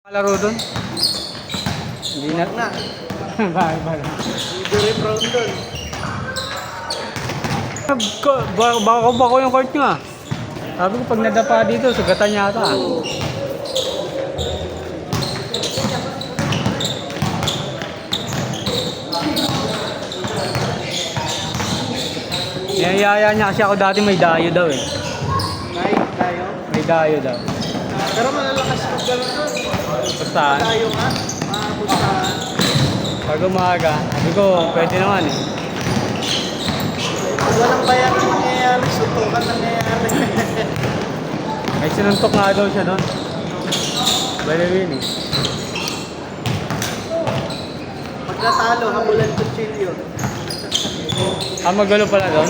Kalaro doon? Hindi na. Na. Bakit ba? Very proud doon. Bako yung court nyo ah. Sabi ko pag nadapa dito, sugatan niya ata. Niyayaya niya kasi ako dati may dayo daw eh. Tayo. May dayo daw. Pero malalakas yung gano'n doon. Pustahan. Tayo nga. Mapuntahan. Pag umaga, sabi ko pwede naman eh. Pag walang bayan ang nangyayari, sutukan nangyayari. May sinuntok nga daw siya doon. Balewin eh. Pag natalo, habulan kutsilyo. Ah, magulo pala doon?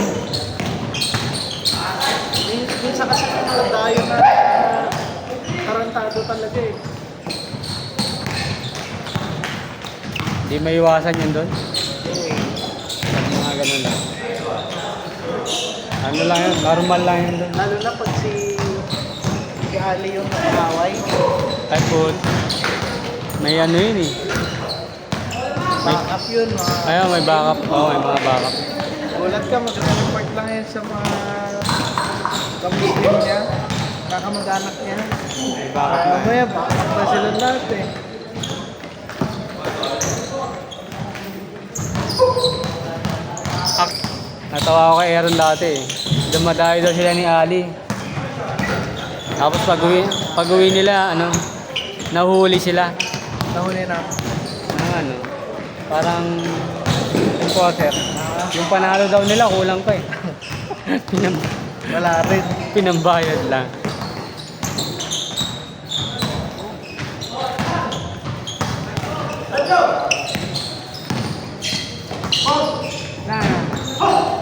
Minsan kasi mga tayo na tarantado talaga eh. Hindi maiwasan yun doon? Mga ganun lang. Ano lang yun? Normal lang yun doon. Lalo na pag si Ali yung nakaway. Ay po, may ano yun eh. Backup yun. Ayun, may backup. Oo, may mga backup. Gulat ka, mag-report lang yan sa mga kamuslim niya, kakamag-anak niya. May backup na. Mamaya, backup na sila lahat eh. Natawa ako kay Aaron dati eh. Dumadayo daw sila ni Ali. Tapos pag-uwi nila, ano, nahuhuli sila. Nahuli na. Ano, parang enforcer. Yung panalo daw nila, kulang pa eh. Wala rin. Pinambayad lang. Bakit?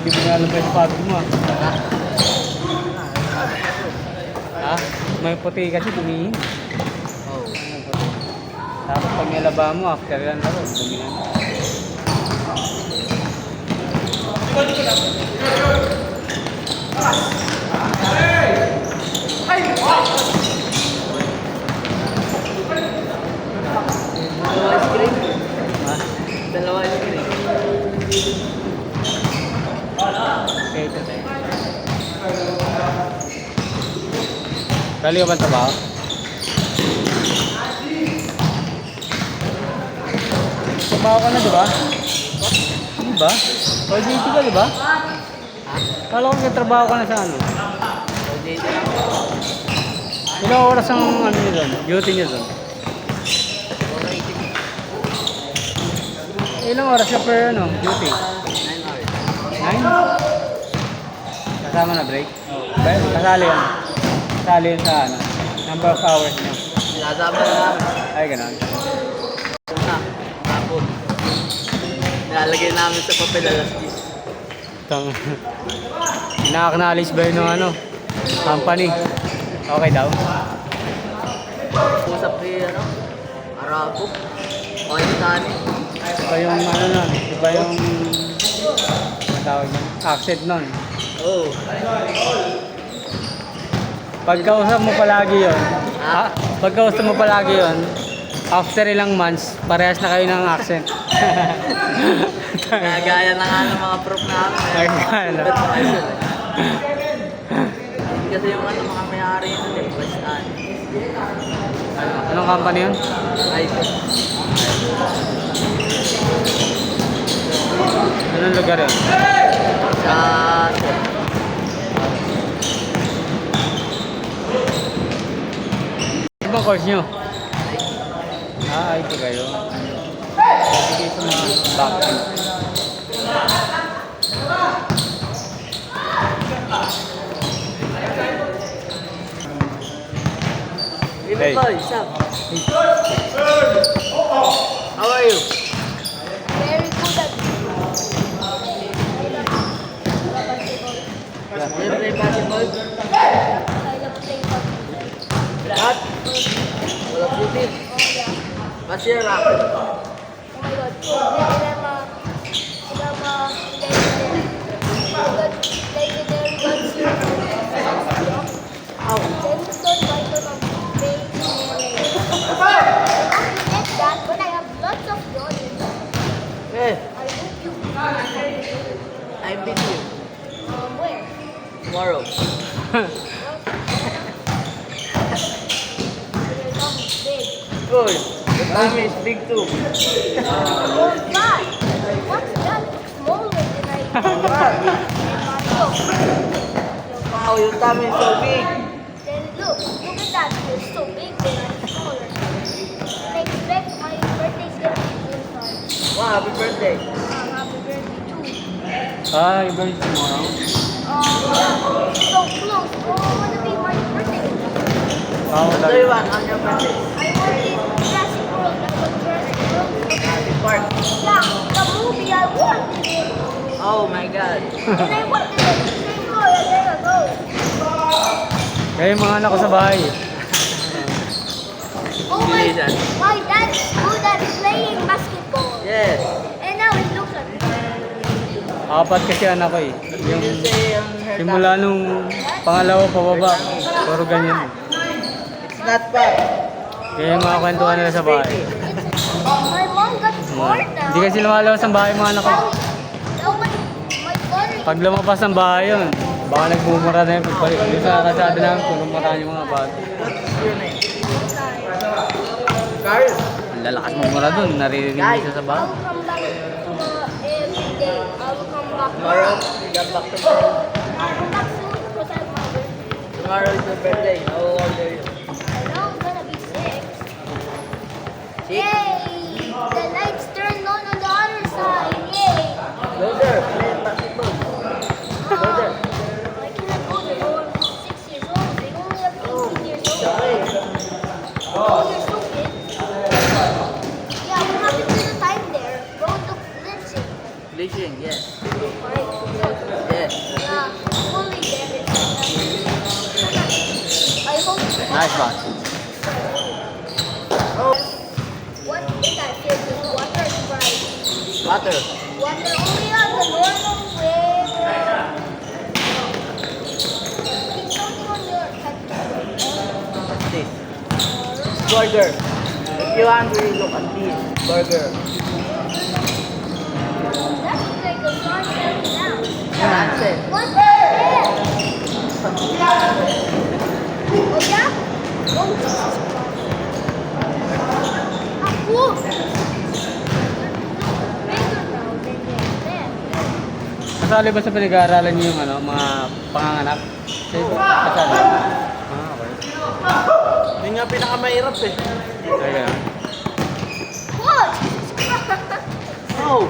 Di mo na alam pa yung sapatos mo ah. Ha? May puti kasi tumihin. Oh. Tapos pag nilaba mo, after yan laro, tumihin. Dalawa ice cream. Ha? Dalawa ice cream. Okay, ito tayo. Kali ka ba ang trabaho? Trabaho ka na, di ba? Di ba? OJT ka, di ba? Kala ko nagtrabaho ka na sa ano? Ilang oras ang ano nyo doon? Duty nyo doon? Ilang oras ka per ano, duty? 9? Kasama na break? Kasali yan. Kasali yan sa ano? Number of hours nyo. Nasama na namin. Ay, gano'n. Una, hapon. Nilalagay namin sa papel alas 10. Tang. Ina-acknowledge ba yun ng ano? Company? Okay daw? Usap kay Arabo. Okay sa amin. Iba yung ano nun? Iba yung matawag nun? Accent nun. Oo. Pagkausap mo palagi yun. Ha? Pagkausap mo palagi yun. After ilang months, parehas na kayo ng accent. Nagaya na nga ng mga prop namin. Nagaya na. Kasi yung mga may-ari yun, Westan. Anong company yun? Ay, Anong lugar yun? sa... Ano bang course nyo? IT kayo. Sige sa mga backend. Hey. Boy, Sam. How are you? Very good at Do you play basketball? I love playing football. What? Call of Duty? Oh yeah. What's your rank? Oh my god. Legendary gods. Good. The tummy is big too. Oh God! What's that? Looks smaller than I thought. Wow, your tummy is so big. Then look at that. It's so big than I'm smaller. I expect my birthday's gonna be this time. Wow, happy birthday. Happy birthday too. Ah, iba yung tomorrow. Yeah, so close. Oh, I wanna be my birthday. Ah, What do you want on your birthday? I want it Jurassic World. I want Jurassic World. Happy park. Yeah, the movie I wanted it. Oh my God. And I wanted it. Same car a day ago. Kaya yung mga anak ko sa bahay. Oh my, Bilisan. my dad's good at playing basketball. Yes. And now he looks at me. Apat kasi anak ko eh. Yung You say her simula nung pangalawa pababa, puro ganyan. It's not bad. Kaya yung mga kwentuhan nila sa bahay. My mom got bored now. Hindi kasi lumalabas ng bahay mga anak ko. Now my father. Pag lumabas ng bahay yun, baka nagbumura na yung pagbalik. Yung sa kasada namin, puro mura yung mga bata. What's your name? Carl. Ang lalakas mumura dun, naririnig siya sa I bahay. will come back every day. I will come back. Tomorrow, you got back to bed. I'll come back soon because I'm my birthday. Tomorrow is your birthday. How old are you? Now I'm gonna be 6. 6? Yay! The lights turned on the other side. Yay! Closer. Play basketball. Closer. I cannot go there. Oh, I'm 6 years old. They only have 18 years old. Okay. Oh, you're so kid. Yeah, what happened to the time there? Go to lynching. Glitching, yes. Right? Yes. Yeah, fully there. I hope. Nice box. Oh. What did I feel? The water sprite. Water. Water only on the normal way. Eat something on your What's this? Burger. If you hungry, look at this. Burger. That's like a sunset now. Sunset. What's that? Oh yeah? Oh Jesus Christ. Ako! Bigger now than then. Kasali ba sa pinag-aaralan niyo yung ano, mga panganganak? Kasali. Ah, okay. Yun nga pinakamahirap eh. Kaya, What? Jesus Christ. Oh.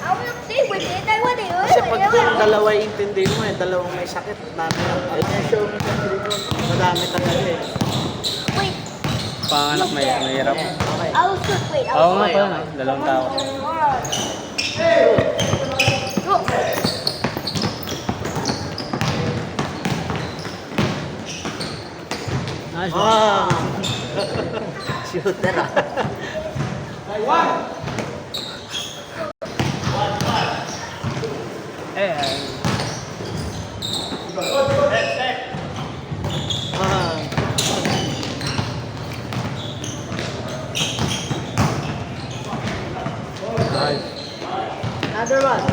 I will stay with it. I want it. Kasi pag dalawa intindihin mo eh, dalawang may sakit, dami. Ay, show me sa report. Madami talaga eh. Wait. panganak mahirap. Okay. I will shoot. Wait. I Oo will nga Okay, pala, okay. no? Dalawang tao. Go. Nice. Ah. Shooter ah. Eh, Ah. nice. Another one.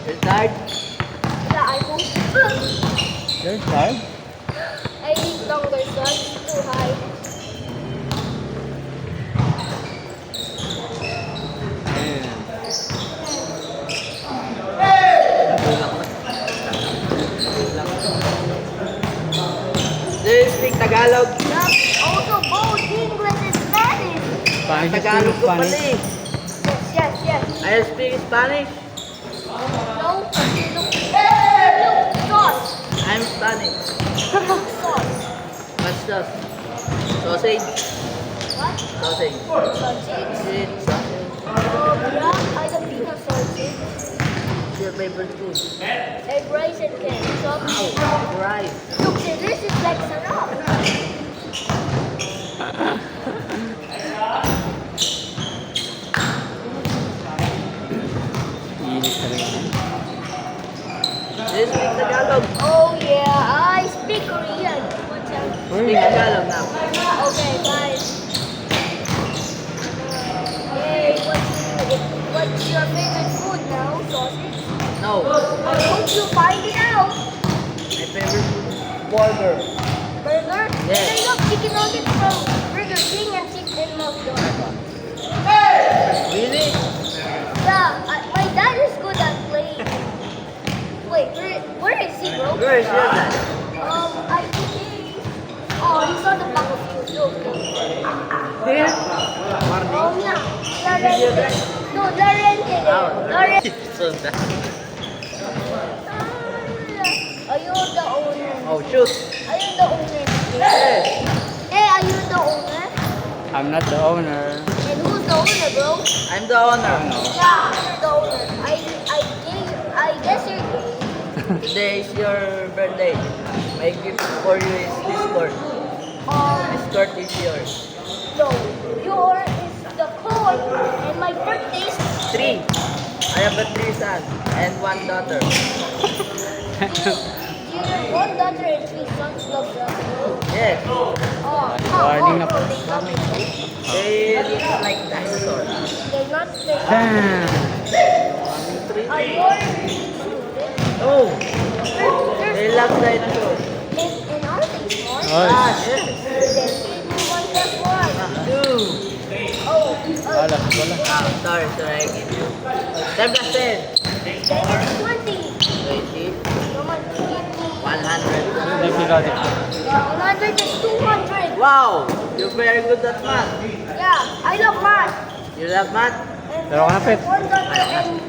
You're tired? Yeah, I hope. There's five. I need longer, so it's too high. Do you speak Tagalog? Yeah, also both English and Spanish. Spanish is Tagalog ko pala Spanish. eh. Yes, yes, yes. I speak Spanish. No, look, sauce. I'm Spanish. Sauce. What's that? Sausage. What? Sausage. Sausage. Eat sausage. Yeah, I don't peanut sausage. What's your favorite food? Egg rice and ketchup. Oh, rice. Look, see, this is like sarap. Inis talaga. Do you speak Tagalog? Oh yeah, I speak Korean. What's that? Speak Tagalog now. Okay, guys. Hey, what's your favorite food now? Sausage? No, No. I hope you find it out. My favorite burger. Burger? Yes. And I love chicken nuggets from Burger King and chicken McDonald's. Really? Yeah, my dad is good at playing. Wait, where is he, bro? Where is your dad? I think. Oh, he's on the back of you. Look. Here? Yeah. Lorente. No, Lorente. Lorente. So that. Are you the owner? Oh, shoot. Are you the owner? Yes. Hey, are you the owner? I'm not the owner. And who's the owner, bro? I'm the owner. Yeah, you're the owner. I guess you're gay. Today is your birthday. My gift for you is this cord. This cord is yours. No, yours is the coin, and my birthday is 3. I have a 3 sons and 1 daughter. you have one daughter and 3 sons love you. Yes. Oh, Warning na po. they love you. They look like dinosaurs. They're not like Damn. Are yours stupid? Oh, There's they love dinosaurs. and are they smart? Oy. Yes. Then give me 1 plus 1. 2. Oh, Wala, wala. Sorry, I give you. 10 plus 10. then it's 20. 20. Come on, give me 100. Difficult. 100 is 200. Wow, you're very good at math. Yeah, I love math. You love math? And Pero ka na, Pet. 1 daughter and